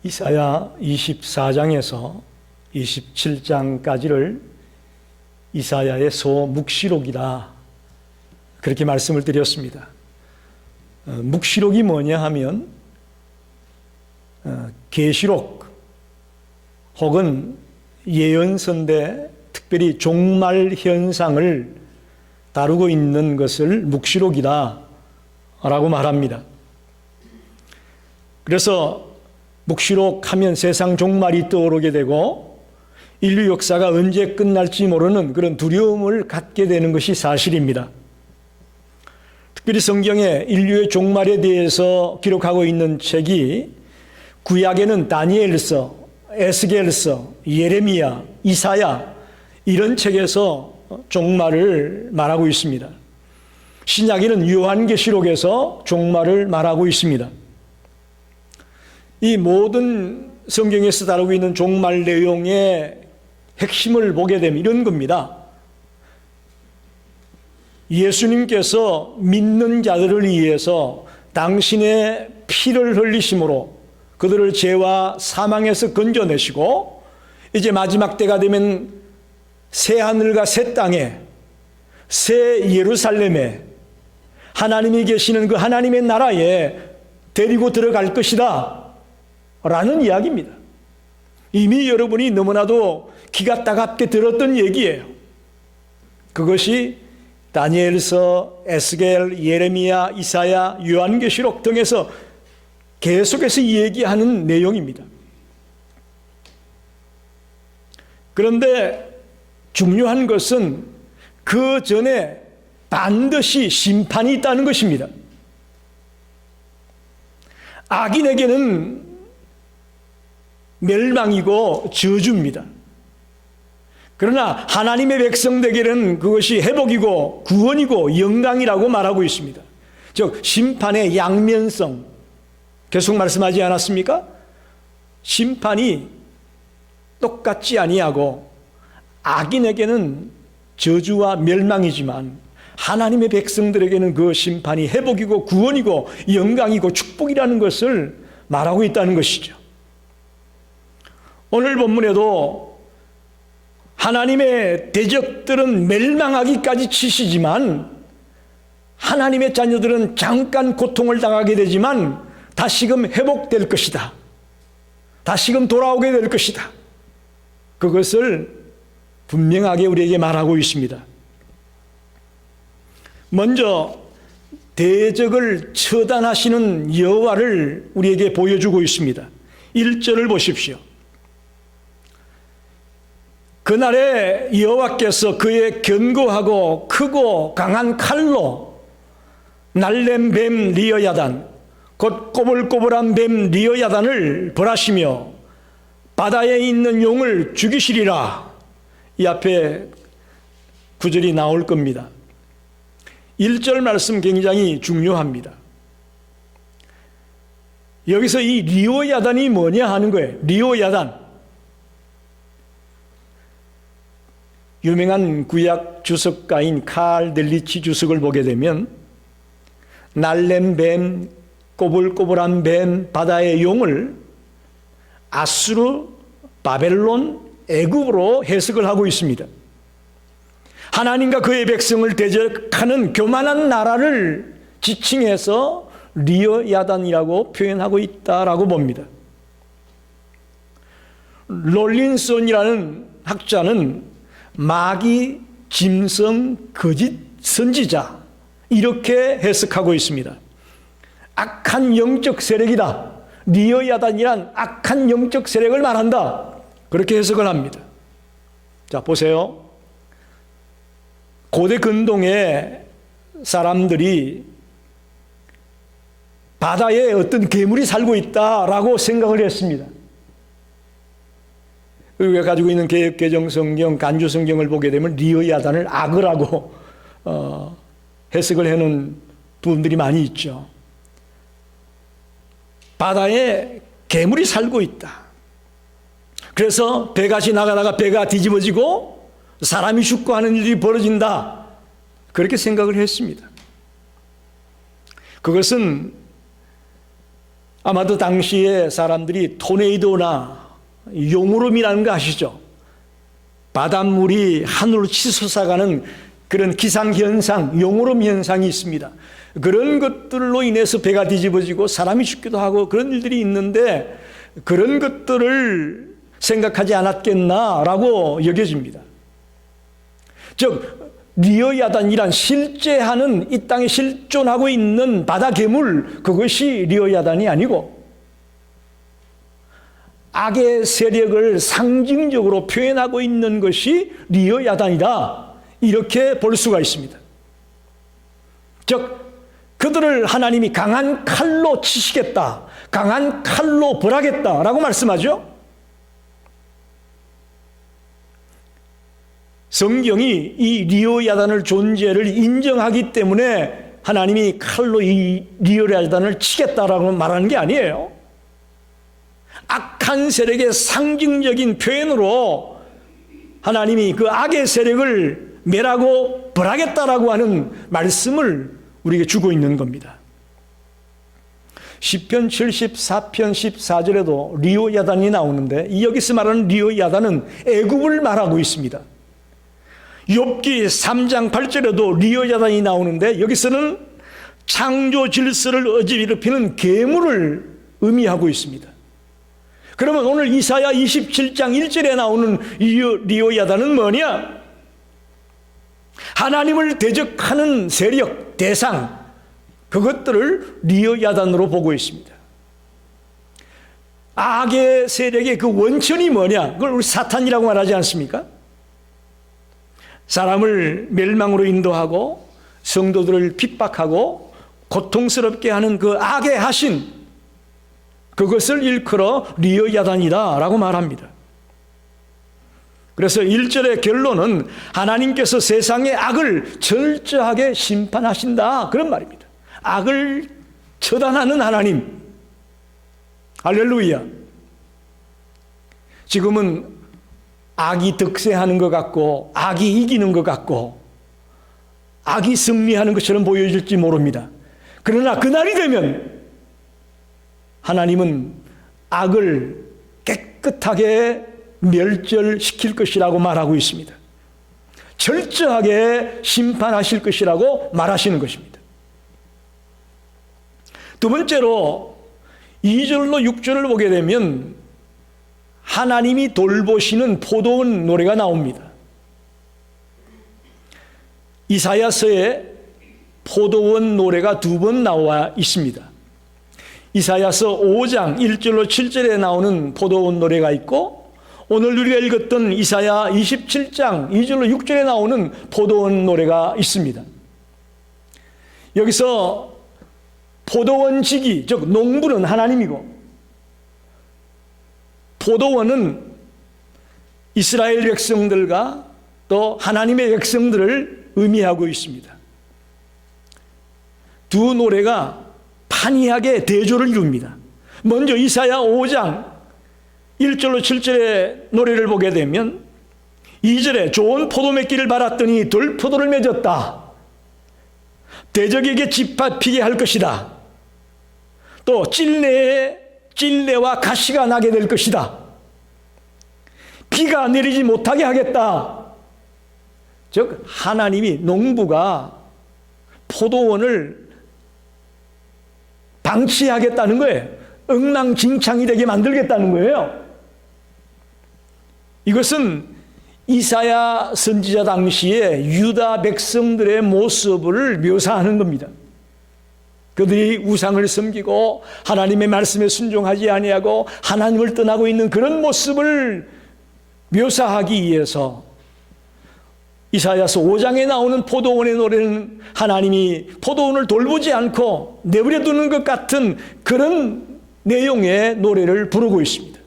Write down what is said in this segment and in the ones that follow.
이사야 24장에서 27장까지를 이사야의 소묵시록이다, 그렇게 말씀을 드렸습니다. 묵시록이 뭐냐 하면 계시록 혹은 예언서인데 특별히 종말 현상을 다루고 있는 것을 묵시록이다 라고 말합니다. 그래서 묵시록 하면 세상 종말이 떠오르게 되고 인류 역사가 언제 끝날지 모르는 그런 두려움을 갖게 되는 것이 사실입니다. 특별히 성경에 인류의 종말에 대해서 기록하고 있는 책이 구약에는 다니엘서, 에스겔서, 예레미야, 이사야 이런 책에서 종말을 말하고 있습니다. 신약에는 요한계시록에서 종말을 말하고 있습니다. 이 모든 성경에서 다루고 있는 종말 내용의 핵심을 보게 되면 이런 겁니다. 예수님께서 믿는 자들을 위해서 당신의 피를 흘리심으로 그들을 죄와 사망에서 건져내시고 이제 마지막 때가 되면 새 하늘과 새 땅에, 새 예루살렘에, 하나님이 계시는 그 하나님의 나라에 데리고 들어갈 것이다 라는 이야기입니다. 이미 여러분이 너무나도 기가 따갑게 들었던 얘기예요. 그것이 다니엘서, 에스겔, 예레미야, 이사야, 요한계시록 등에서 계속해서 얘기하는 내용입니다. 그런데 중요한 것은 그 전에 반드시 심판이 있다는 것입니다. 악인에게는 멸망이고 저주입니다. 그러나 하나님의 백성들에게는 그것이 회복이고 구원이고 영광이라고 말하고 있습니다. 즉 심판의 양면성, 계속 말씀하지 않았습니까? 심판이 똑같지 아니하고 악인에게는 저주와 멸망이지만 하나님의 백성들에게는 그 심판이 회복이고 구원이고 영광이고 축복이라는 것을 말하고 있다는 것이죠. 오늘 본문에도 하나님의 대적들은 멸망하기까지 치시지만 하나님의 자녀들은 잠깐 고통을 당하게 되지만 다시금 회복될 것이다, 다시금 돌아오게 될 것이다, 그것을 분명하게 우리에게 말하고 있습니다. 먼저 대적을 처단하시는 여호와를 우리에게 보여주고 있습니다. 1절을 보십시오. 그날에 여호와께서 그의 견고하고 크고 강한 칼로 날랜 뱀 리어야단, 곧 꼬불꼬불한 뱀 리어야단을 벌하시며 바다에 있는 용을 죽이시리라. 이 앞에 구절이 나올 겁니다. 1절 말씀 굉장히 중요합니다. 여기서 이 리오야단이 뭐냐 하는 거예요. 리오야단, 유명한 구약 주석가인 칼 델리치 주석을 보게 되면 날랜 뱀, 꼬불꼬불한 뱀, 바다의 용을 아수르, 바벨론, 애굽으로 해석을 하고 있습니다. 하나님과 그의 백성을 대적하는 교만한 나라를 지칭해서 리어야단이라고 표현하고 있다라고 봅니다. 롤린슨이라는 학자는 마귀, 짐승, 거짓 선지자 이렇게 해석하고 있습니다. 악한 영적 세력이다. 리어야단이란 악한 영적 세력을 말한다, 그렇게 해석을 합니다. 자, 보세요. 고대 근동의 사람들이 바다에 어떤 괴물이 살고 있다라고 생각을 했습니다. 우리가 가지고 있는 개역개정성경, 간주성경을 보게 되면 리어야단을 악어라고 해석을 해놓은 부분들이 많이 있죠. 바다에 괴물이 살고 있다. 그래서 배가 지나가다가 배가 뒤집어지고 사람이 죽고 하는 일이 벌어진다, 그렇게 생각을 했습니다. 그것은 아마도 당시에 사람들이 토네이도나 용오름이라는 거 아시죠? 바닷물이 하늘로 치솟아가는 그런 기상현상, 용오름 현상이 있습니다. 그런 것들로 인해서 배가 뒤집어지고 사람이 죽기도 하고 그런 일들이 있는데 그런 것들을 생각하지 않았겠나라고 여겨집니다. 즉 리어야단이란 실제 하는 이 땅에 실존하고 있는 바다 괴물, 그것이 리어야단이 아니고 악의 세력을 상징적으로 표현하고 있는 것이 리어야단이다, 이렇게 볼 수가 있습니다. 즉 그들을 하나님이 강한 칼로 치시겠다, 강한 칼로 벌하겠다라고 말씀하죠. 성경이 이 리어야단을 존재를 인정하기 때문에 하나님이 칼로 이 리어야단을 치겠다라고 말하는 게 아니에요. 악한 세력의 상징적인 표현으로 하나님이 그 악의 세력을 멸하고 벌하겠다라고 하는 말씀을 우리에게 주고 있는 겁니다. 시편 74편 14절에도 리어야단이 나오는데 여기서 말하는 리어야단은 애굽을 말하고 있습니다. 욥기 3장 8절에도 리어야단이 나오는데 여기서는 창조 질서를 어지럽히는 괴물을 의미하고 있습니다. 그러면 오늘 이사야 27장 1절에 나오는 리어야단은 뭐냐? 하나님을 대적하는 세력, 대상, 그것들을 리어야단으로 보고 있습니다. 악의 세력의 그 원천이 뭐냐? 그걸 우리 사탄이라고 말하지 않습니까? 사람을 멸망으로 인도하고 성도들을 핍박하고 고통스럽게 하는 그 악의 하신, 그것을 일컬어 리어야단이다 라고 말합니다. 그래서 1절의 결론은 하나님께서 세상의 악을 철저하게 심판하신다, 그런 말입니다. 악을 처단하는 하나님. 할렐루야. 지금은 악이 득세하는 것 같고 악이 이기는 것 같고 악이 승리하는 것처럼 보여질지 모릅니다. 그러나 그날이 되면 하나님은 악을 깨끗하게 멸절시킬 것이라고 말하고 있습니다. 철저하게 심판하실 것이라고 말하시는 것입니다. 두 번째로 2절로 6절을 보게 되면 하나님이 돌보시는 포도원 노래가 나옵니다. 이사야서에 포도원 노래가 두 번 나와 있습니다. 이사야서 5장 1절로 7절에 나오는 포도원 노래가 있고, 오늘 우리가 읽었던 이사야 27장 2절로 6절에 나오는 포도원 노래가 있습니다. 여기서 포도원 지기, 즉 농부는 하나님이고 포도원은 이스라엘 백성들과 또 하나님의 백성들을 의미하고 있습니다. 두 노래가 판이하게 대조를 이룹니다. 먼저 이사야 5장 1절로 7절의 노래를 보게 되면 2절에 좋은 포도맺기를 말았더니 돌포도를 맺었다. 대적에게 짓밟히게 할 것이다. 또 찔레와 가시가 나게 될 것이다. 비가 내리지 못하게 하겠다. 즉 하나님이, 농부가 포도원을 방치하겠다는 거예요. 엉망진창이 되게 만들겠다는 거예요. 이것은 이사야 선지자 당시에 유다 백성들의 모습을 묘사하는 겁니다. 그들이 우상을 섬기고 하나님의 말씀에 순종하지 아니하고 하나님을 떠나고 있는 그런 모습을 묘사하기 위해서 이사야서 5장에 나오는 포도원의 노래는 하나님이 포도원을 돌보지 않고 내버려 두는 것 같은 그런 내용의 노래를 부르고 있습니다.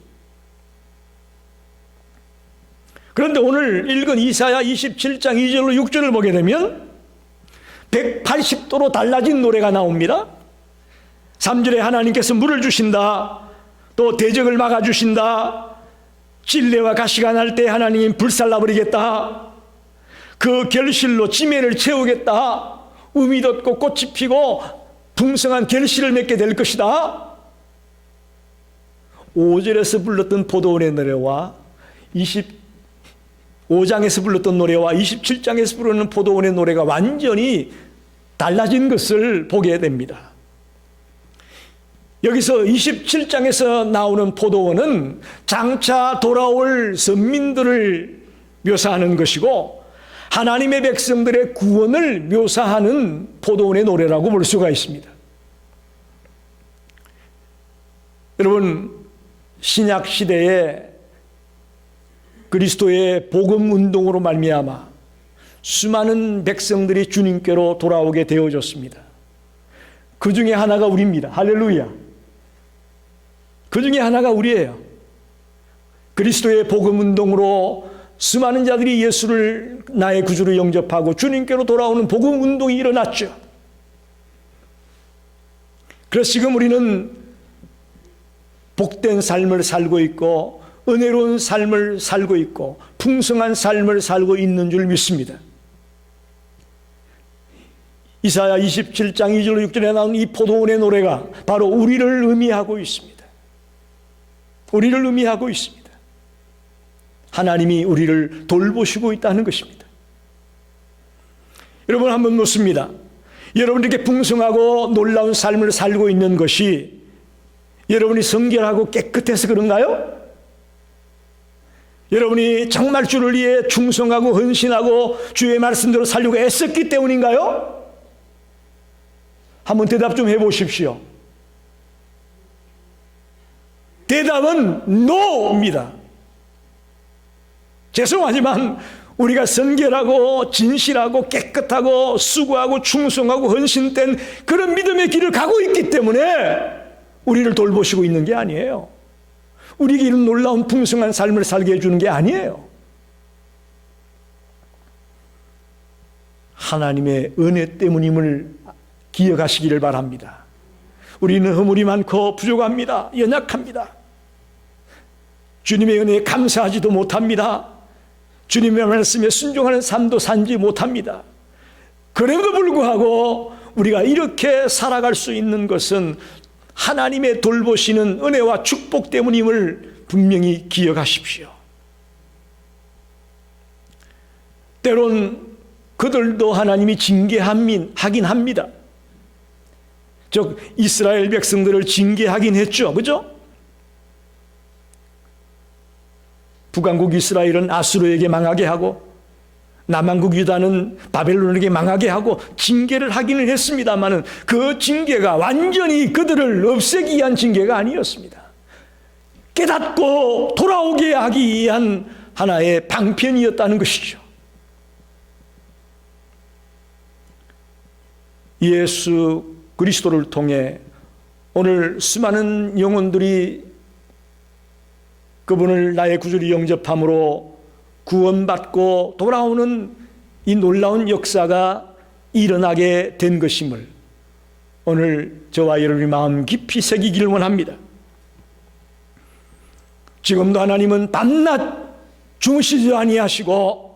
그런데 오늘 읽은 이사야 27장 2절로 6절을 보게 되면 180도로 달라진 노래가 나옵니다. 3절에 하나님께서 물을 주신다. 또 대적을 막아주신다. 찔레와 가시가 날 때 하나님이 불살라버리겠다. 그 결실로 지면을 채우겠다. um이 돋고 꽃이 피고 풍성한 결실을 맺게 될 것이다. 5절에서 불렀던 포도원의 노래와 25장에서 불렀던 노래와 27장에서 부르는 포도원의 노래가 완전히 달라진 것을 보게 됩니다. 여기서 27장에서 나오는 포도원은 장차 돌아올 선민들을 묘사하는 것이고 하나님의 백성들의 구원을 묘사하는 포도원의 노래라고 볼 수가 있습니다. 여러분, 신약 시대에 그리스도의 복음 운동으로 말미암아 수많은 백성들이 주님께로 돌아오게 되어졌습니다. 그 중에 하나가 우리입니다. 할렐루야. 그 중에 하나가 우리예요. 그리스도의 복음 운동으로 수많은 자들이 예수를 나의 구주로 영접하고 주님께로 돌아오는 복음 운동이 일어났죠. 그래서 지금 우리는 복된 삶을 살고 있고 은혜로운 삶을 살고 있고 풍성한 삶을 살고 있는 줄 믿습니다. 이사야 27장 2절 6절에 나온 이 포도원의 노래가 바로 우리를 의미하고 있습니다. 우리를 의미하고 있습니다. 하나님이 우리를 돌보시고 있다는 것입니다. 여러분, 한번 묻습니다. 여러분, 이렇게 풍성하고 놀라운 삶을 살고 있는 것이 여러분이 성결하고 깨끗해서 그런가요? 여러분이 정말 주를 위해 충성하고 헌신하고 주의 말씀대로 살려고 애썼기 때문인가요? 한번 대답 좀 해보십시오. 대답은 NO입니다. 죄송하지만 우리가 성결하고 진실하고 깨끗하고 수고하고 충성하고 헌신된 그런 믿음의 길을 가고 있기 때문에 우리를 돌보시고 있는 게 아니에요. 우리에게 이런 놀라운 풍성한 삶을 살게 해주는 게 아니에요. 하나님의 은혜 때문임을 기억하시기를 바랍니다. 우리는 허물이 많고 부족합니다. 연약합니다. 주님의 은혜에 감사하지도 못합니다. 주님의 말씀에 순종하는 삶도 살지 못합니다. 그래도 불구하고 우리가 이렇게 살아갈 수 있는 것은 하나님의 돌보시는 은혜와 축복 때문임을 분명히 기억하십시오. 때론 그들도 하나님이 징계하긴 합니다. 즉 이스라엘 백성들을 징계하긴 했죠. 그죠? 북왕국 이스라엘은 아수르에게 망하게 하고 남왕국 유다는 바벨론에게 망하게 하고 징계를 하기는 했습니다마는 그 징계가 완전히 그들을 없애기 위한 징계가 아니었습니다. 깨닫고 돌아오게 하기 위한 하나의 방편이었다는 것이죠. 예수 그리스도를 통해 오늘 수많은 영혼들이 그분을 나의 구주로 영접함으로 구원받고 돌아오는 이 놀라운 역사가 일어나게 된 것임을 오늘 저와 여러분의 마음 깊이 새기기를 원합니다. 지금도 하나님은 밤낮 주무시지 아니하시고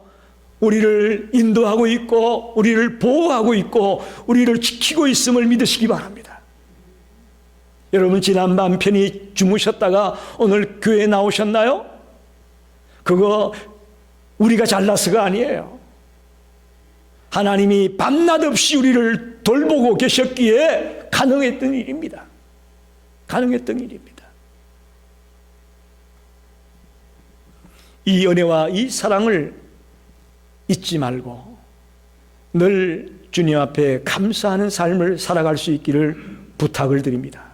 우리를 인도하고 있고 우리를 보호하고 있고 우리를 지키고 있음을 믿으시기 바랍니다. 여러분, 지난밤 편히 주무셨다가 오늘 교회에 나오셨나요? 그거 우리가 잘나서가 아니에요. 하나님이 밤낮 없이 우리를 돌보고 계셨기에 가능했던 일입니다. 가능했던 일입니다. 이 은혜와 이 사랑을 잊지 말고 늘 주님 앞에 감사하는 삶을 살아갈 수 있기를 부탁을 드립니다.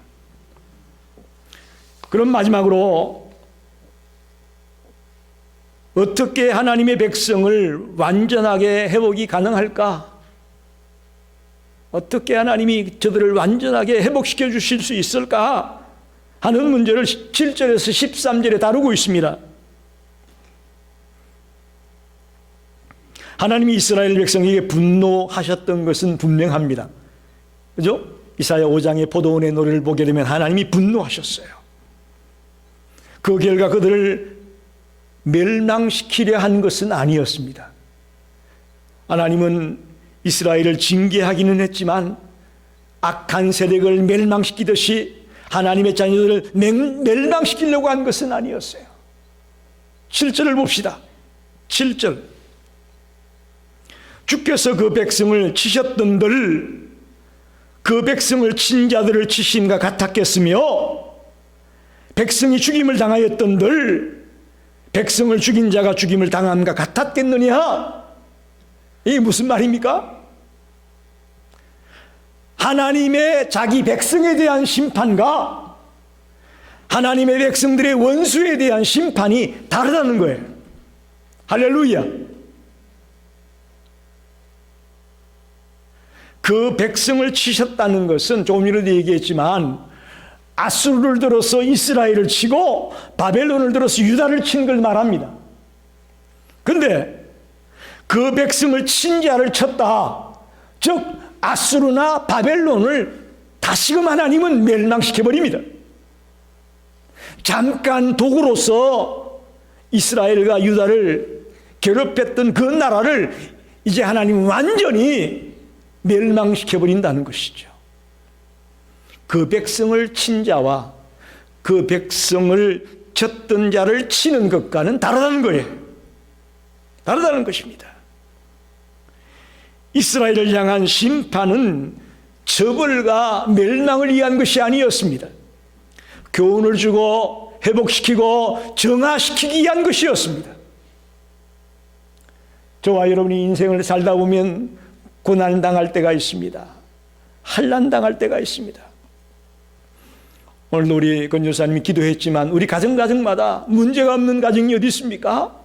그럼 마지막으로 어떻게 하나님의 백성을 완전하게 회복이 가능할까? 어떻게 하나님이 저들을 완전하게 회복시켜 주실 수 있을까? 하는 문제를 7절에서 13절에 다루고 있습니다. 하나님이 이스라엘 백성에게 분노하셨던 것은 분명합니다. 그죠? 이사야 5장의 포도원의 노래를 보게 되면 하나님이 분노하셨어요. 그 결과 그들을 멸망시키려 한 것은 아니었습니다. 하나님은 이스라엘을 징계하기는 했지만 악한 세력을 멸망시키듯이 하나님의 자녀들을 멸망시키려고 한 것은 아니었어요. 7절을 봅시다. 7절. 주께서 그 백성을 치셨던들 그 백성을 친 자들을 치심과 같았겠으며 백성이 죽임을 당하였던들 백성을 죽인 자가 죽임을 당함과 같았겠느냐? 이게 무슨 말입니까? 하나님의 자기 백성에 대한 심판과 하나님의 백성들의 원수에 대한 심판이 다르다는 거예요. 할렐루야. 그 백성을 치셨다는 것은 조금 전에도 얘기했지만 아수르를 들어서 이스라엘을 치고 바벨론을 들어서 유다를 친 걸 말합니다. 그런데 그 백성을 친 자를 쳤다. 즉 아수르나 바벨론을 다시금 하나님은 멸망시켜버립니다. 잠깐 도구로서 이스라엘과 유다를 괴롭혔던 그 나라를 이제 하나님은 완전히 멸망시켜버린다는 것이죠. 그 백성을 친 자와 그 백성을 쳤던 자를 치는 것과는 다르다는 거예요. 다르다는 것입니다. 이스라엘을 향한 심판은 처벌과 멸망을 위한 것이 아니었습니다. 교훈을 주고 회복시키고 정화시키기 위한 것이었습니다. 저와 여러분이 인생을 살다 보면 고난당할 때가 있습니다. 환난당할 때가 있습니다. 오늘도 우리 권교사님이 기도했지만 우리 가정마다 문제가 없는 가정이 어디 있습니까?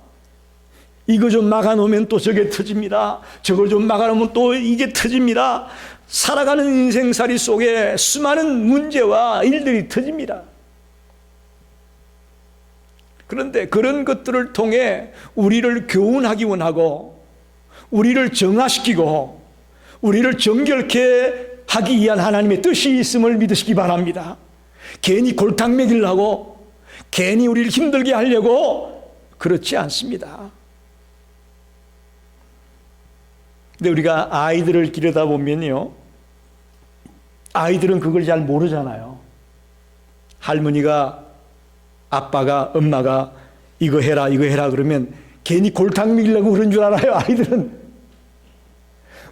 이거 좀 막아놓으면 또 저게 터집니다. 저걸 좀 막아놓으면 또 이게 터집니다. 살아가는 인생살이 속에 수많은 문제와 일들이 터집니다. 그런데 그런 것들을 통해 우리를 교훈하기 원하고 우리를 정화시키고 우리를 정결케 하기 위한 하나님의 뜻이 있음을 믿으시기 바랍니다. 괜히 골탕 먹이려고 괜히 우리를 힘들게 하려고 그렇지 않습니다. 근데 우리가 아이들을 기르다 보면요, 아이들은 그걸 잘 모르잖아요. 할머니가 아빠가 엄마가 이거 해라 그러면 괜히 골탕 먹이려고 그런 줄 알아요. 아이들은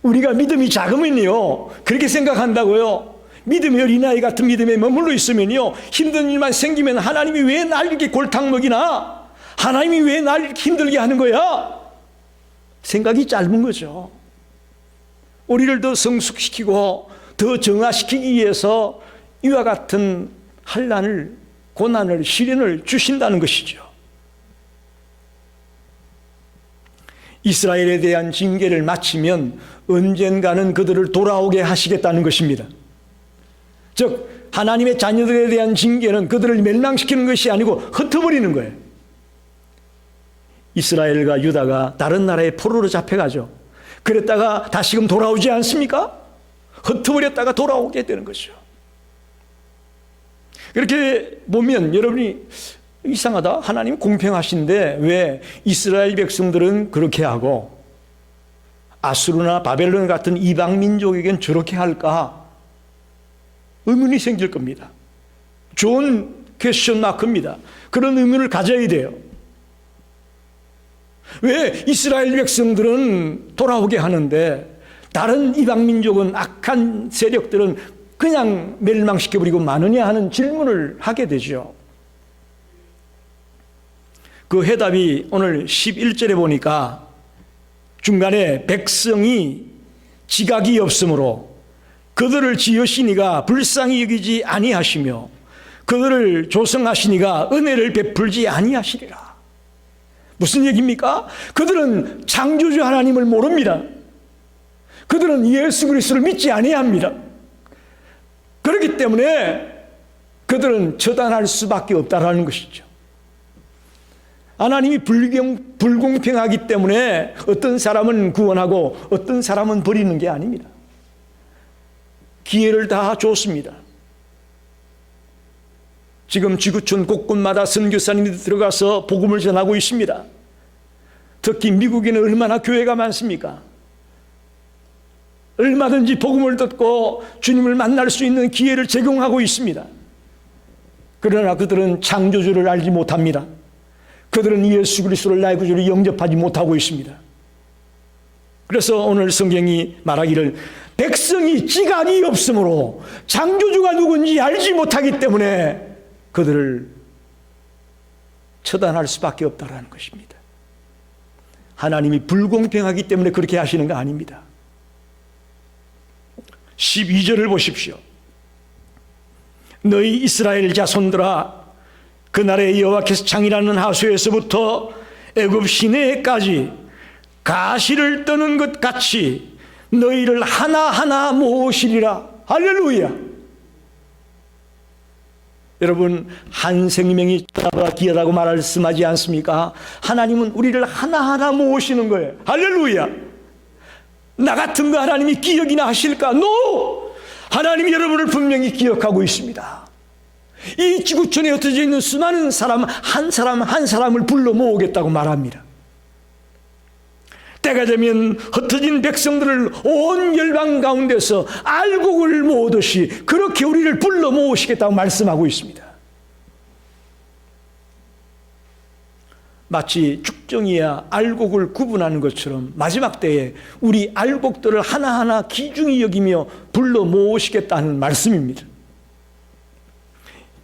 우리가 믿음이 작으면요 그렇게 생각한다고요. 믿음이 어린아이 같은 믿음에 머물러 있으면요 힘든 일만 생기면 하나님이 왜 날 이렇게 골탕 먹이나, 하나님이 왜 날 이렇게 힘들게 하는 거야, 생각이 짧은 거죠. 우리를 더 성숙시키고 더 정화시키기 위해서 이와 같은 환난을, 고난을, 시련을 주신다는 것이죠. 이스라엘에 대한 징계를 마치면 언젠가는 그들을 돌아오게 하시겠다는 것입니다. 즉 하나님의 자녀들에 대한 징계는 그들을 멸망시키는 것이 아니고 흩어버리는 거예요. 이스라엘과 유다가 다른 나라의 포로로 잡혀가죠. 그랬다가 다시금 돌아오지 않습니까? 흩어버렸다가 돌아오게 되는 것이죠. 그렇게 보면 여러분이 이상하다, 하나님 공평하신데 왜 이스라엘 백성들은 그렇게 하고 아수르나 바벨론 같은 이방 민족에겐 저렇게 할까? 의문이 생길 겁니다. 좋은 퀘스천 마크입니다. 그런 의문을 가져야 돼요. 왜 이스라엘 백성들은 돌아오게 하는데 다른 이방 민족은, 악한 세력들은 그냥 멸망시켜버리고 마느냐 하는 질문을 하게 되죠. 그 해답이 오늘 11절에 보니까 중간에 백성이 지각이 없으므로 그들을 지으시니가 불쌍히 여기지 아니하시며 그들을 조성하시니가 은혜를 베풀지 아니하시리라. 무슨 얘기입니까? 그들은 창조주 하나님을 모릅니다. 그들은 예수 그리스도를 믿지 아니합니다. 그렇기 때문에 그들은 처단할 수밖에 없다라는 것이죠. 하나님이 불공평하기 때문에 어떤 사람은 구원하고 어떤 사람은 버리는 게 아닙니다. 기회를 다 줬습니다. 지금 지구촌 곳곳마다 선교사님들이 들어가서 복음을 전하고 있습니다. 특히 미국에는 얼마나 교회가 많습니까? 얼마든지 복음을 듣고 주님을 만날 수 있는 기회를 제공하고 있습니다. 그러나 그들은 창조주를 알지 못합니다. 그들은 예수 그리스도를 나의 구주로 영접하지 못하고 있습니다. 그래서 오늘 성경이 말하기를 백성이 지각이 없으므로 창조주가 누군지 알지 못하기 때문에 그들을 처단할 수밖에 없다는 것입니다. 하나님이 불공평하기 때문에 그렇게 하시는 거 아닙니다. 12절을 보십시오. 너희 이스라엘 자손들아, 그날에 여호와께서 창이라는 하수에서부터 애굽 시내까지 가시를 떠는 것 같이 너희를 하나하나 모으시리라. 할렐루야. 여러분, 한 생명이 나보다 귀하다고 말씀하지 않습니까? 하나님은 우리를 하나하나 모으시는 거예요. 할렐루야. 나 같은 거 하나님이 기억이나 하실까? 노! 하나님이 여러분을 분명히 기억하고 있습니다. 이 지구촌에 흩어져 있는 수많은 사람 한 사람을 불러 모으겠다고 말합니다. 때가 되면 흩어진 백성들을 온 열방 가운데서 알곡을 모으듯이 그렇게 우리를 불러 모으시겠다고 말씀하고 있습니다. 마치 죽정이야 알곡을 구분하는 것처럼 마지막 때에 우리 알곡들을 하나하나 귀중히 여기며 불러 모으시겠다는 말씀입니다.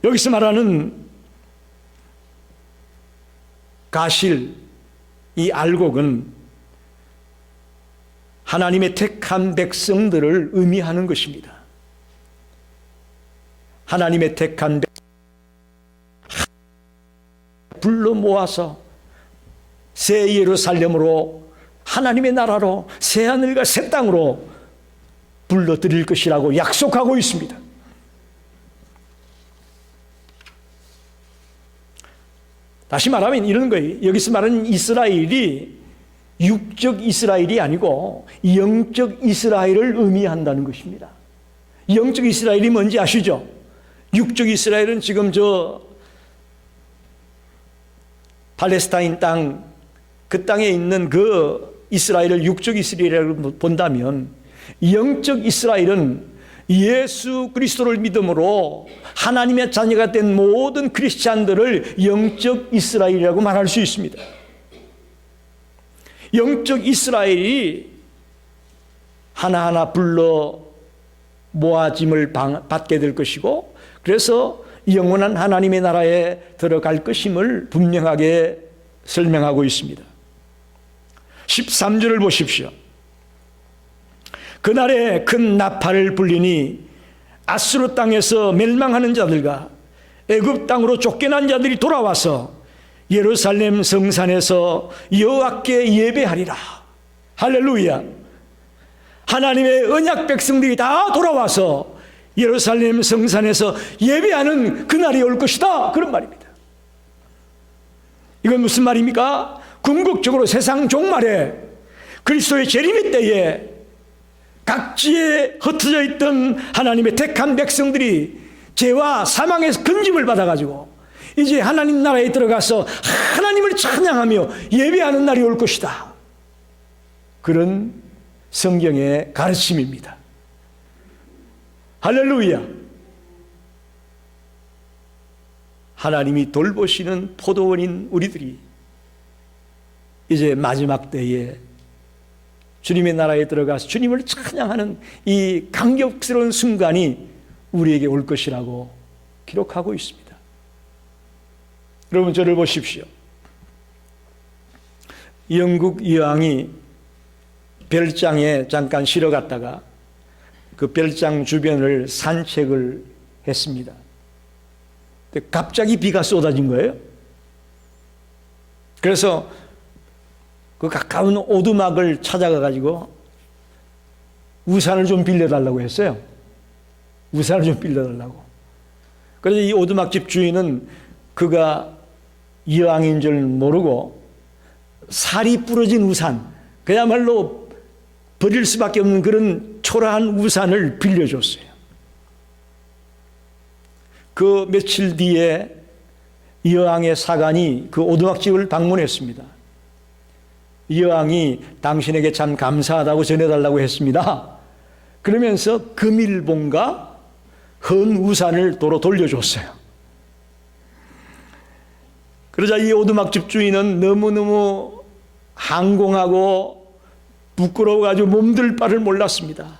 여기서 말하는 가실, 이 알곡은 하나님의 택한 백성들을 의미하는 것입니다. 하나님의 택한 백성 불러 모아서 새 예루살렘으로, 하나님의 나라로, 새 하늘과 새 땅으로 불러드릴 것이라고 약속하고 있습니다. 다시 말하면 이런 거예요. 여기서 말하는 이스라엘이 육적 이스라엘이 아니고 영적 이스라엘을 의미한다는 것입니다. 영적 이스라엘이 뭔지 아시죠? 육적 이스라엘은 지금 저 팔레스타인 땅, 그 땅에 있는 그 이스라엘을 육적 이스라엘이라고 본다면, 영적 이스라엘은 예수 그리스도를 믿음으로 하나님의 자녀가 된 모든 크리스찬들을 영적 이스라엘이라고 말할 수 있습니다. 영적 이스라엘이 하나하나 불러 모아짐을 받게 될 것이고, 그래서 영원한 하나님의 나라에 들어갈 것임을 분명하게 설명하고 있습니다. 13절을 보십시오. 그날에 큰 나팔을 불리니 아수르 땅에서 멸망하는 자들과 애굽 땅으로 쫓겨난 자들이 돌아와서 예루살렘 성산에서 여호와께 예배하리라. 할렐루야. 하나님의 언약 백성들이 다 돌아와서 예루살렘 성산에서 예배하는 그날이 올 것이다, 그런 말입니다. 이건 무슨 말입니까? 궁극적으로 세상 종말에 그리스도의 재림의 때에 각지에 흩어져 있던 하나님의 택한 백성들이 죄와 사망에서 건짐을 받아가지고 이제 하나님 나라에 들어가서 하나님을 찬양하며 예배하는 날이 올 것이다, 그런 성경의 가르침입니다. 할렐루야. 하나님이 돌보시는 포도원인 우리들이 이제 마지막 때에 주님의 나라에 들어가서 주님을 찬양하는 이 감격스러운 순간이 우리에게 올 것이라고 기록하고 있습니다. 여러분, 저를 보십시오. 영국 여왕이 별장에 잠깐 쉬러 갔다가 그 별장 주변을 산책을 했습니다. 근데 갑자기 비가 쏟아진 거예요. 그래서 그 가까운 오두막을 찾아가가지고 우산을 좀 빌려달라고 했어요. 우산을 좀 빌려달라고. 그래서 이 오두막집 주인은 그가 여왕인 줄 모르고 살이 부러진 우산, 그야말로 버릴 수밖에 없는 그런 초라한 우산을 빌려줬어요. 그 며칠 뒤에 여왕의 사관이 그 오두막집을 방문했습니다. 여왕이 당신에게 참 감사하다고 전해달라고 했습니다. 그러면서 금일봉과 헌 우산을 도로 돌려줬어요. 그러자 이 오두막 집주인은 너무너무 항공하고 부끄러워가지고 몸둘 바를 몰랐습니다.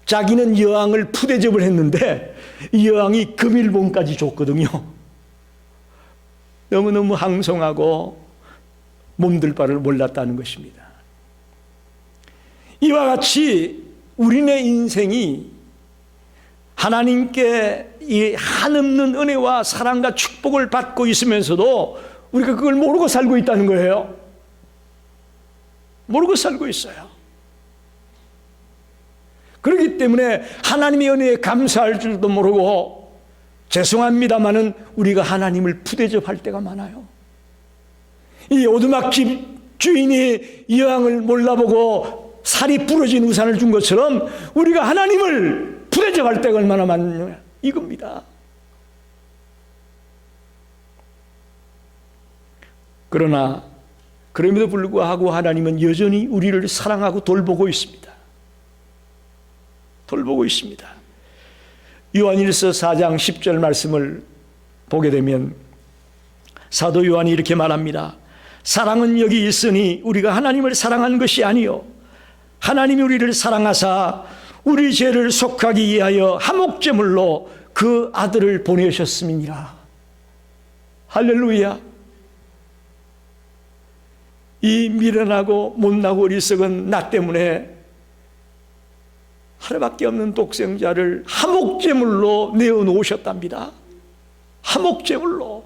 자기는 여왕을 푸대접을 했는데 이 여왕이 금일봉까지 줬거든요. 너무너무 항송하고 몸둘 바를 몰랐다는 것입니다. 이와 같이 우리네 인생이 하나님께 이 한없는 은혜와 사랑과 축복을 받고 있으면서도 우리가 그걸 모르고 살고 있다는 거예요. 모르고 살고 있어요. 그렇기 때문에 하나님의 은혜에 감사할 줄도 모르고 죄송합니다마는 우리가 하나님을 푸대접할 때가 많아요. 이 오두막집 주인이 여왕을 몰라보고 살이 부러진 우산을 준 것처럼 우리가 하나님을 푸대접할 때가 얼마나 많냐 이겁니다. 그러나 그럼에도 불구하고 하나님은 여전히 우리를 사랑하고 돌보고 있습니다. 돌보고 있습니다. 요한일서 4장 10절 말씀을 보게 되면 사도 요한이 이렇게 말합니다. 사랑은 여기 있으니 우리가 하나님을 사랑한 것이 아니요 하나님이 우리를 사랑하사 우리 죄를 속하기 위하여 화목제물로 그 아들을 보내셨음이니라. 할렐루야. 이 미련하고 못나고 어리석은 나 때문에 하나밖에 없는 독생자를 화목제물로 내어놓으셨답니다. 화목제물로.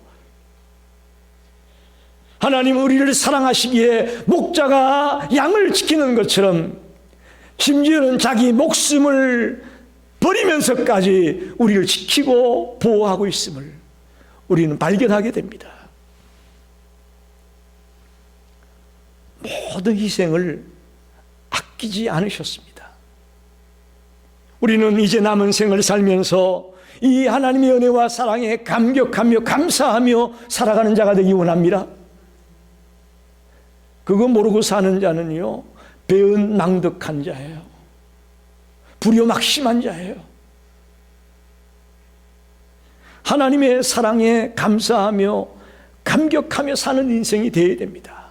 하나님은 우리를 사랑하시기에 목자가 양을 지키는 것처럼 심지어는 자기 목숨을 버리면서까지 우리를 지키고 보호하고 있음을 우리는 발견하게 됩니다. 모든 희생을 아끼지 않으셨습니다. 우리는 이제 남은 생을 살면서 이 하나님의 은혜와 사랑에 감격하며 감사하며 살아가는 자가 되기 원합니다. 그거 모르고 사는 자는요 배은 낭득한 자예요. 불효막심한 자예요. 하나님의 사랑에 감사하며 감격하며 사는 인생이 되어야 됩니다.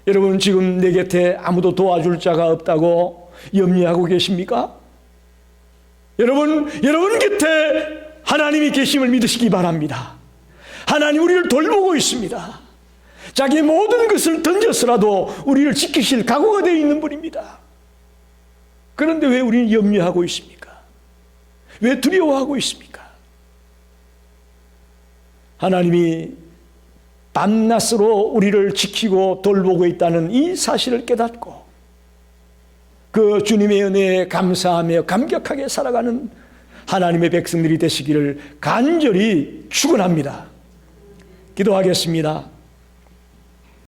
여러분 지금 내 곁에 아무도 도와줄 자가 없다고 염려하고 계십니까? 여러분 곁에 하나님이 계심을 믿으시기 바랍니다. 하나님 우리를 돌보고 있습니다. 자기의 모든 것을 던져서라도 우리를 지키실 각오가 되어 있는 분입니다. 그런데 왜 우리는 염려하고 있습니까? 왜 두려워하고 있습니까? 하나님이 밤낮으로 우리를 지키고 돌보고 있다는 이 사실을 깨닫고 그 주님의 은혜에 감사하며 감격하게 살아가는 하나님의 백성들이 되시기를 간절히 축원합니다. 기도하겠습니다.